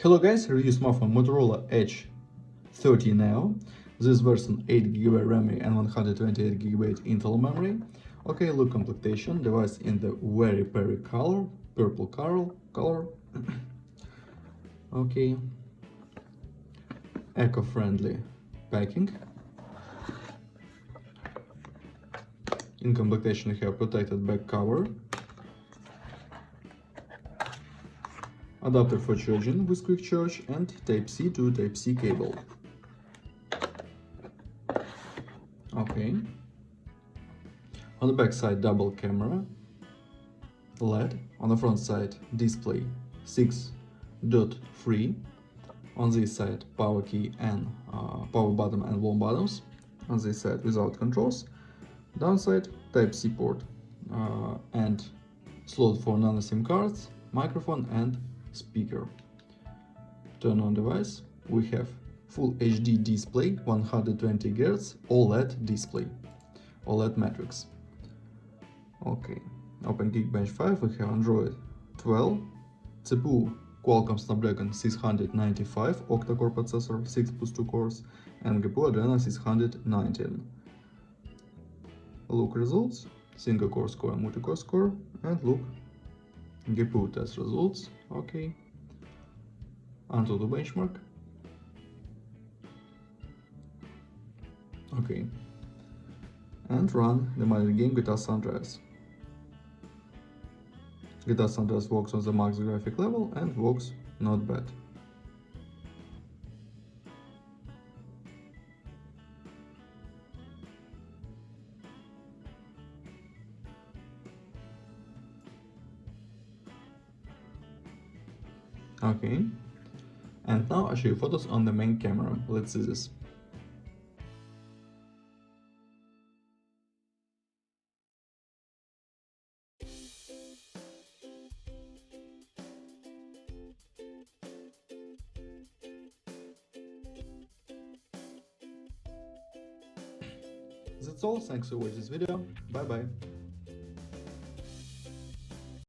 Hello guys, review smartphone Motorola Edge Neo. This version 8GB RAM and 128GB internal memory. Okay, look completion. Device in the very berry color, purple color. Okay, eco-friendly packing. In completion, we have protected back cover, adapter for charging with quick charge, and Type-C to Type-C cable. Okay. On the back side, double camera, LED. On the front side, display 6.3. On this side, power key and power button and volume buttons. On this side, without controls. Downside, Type-C port and slot for nano SIM cards, microphone and speaker. Turn on device. We have Full HD display, 120 Hz, OLED display, OLED matrix. Okay, open Geekbench 5. We have Android 12, CPU Qualcomm Snapdragon 695 octa-core processor, 6 plus 2 cores, and GPU Adreno 619. Look results, single core score and multi-core score, and look GPU test results. Okay, Antutu benchmark. Okay, and run the mobile game GTA San Andreas. GTA San Andreas works on the max graphic level and works not bad. Okay, and now I show you photos on the main camera. Let's see this. That's all, thanks for watching this video, bye bye.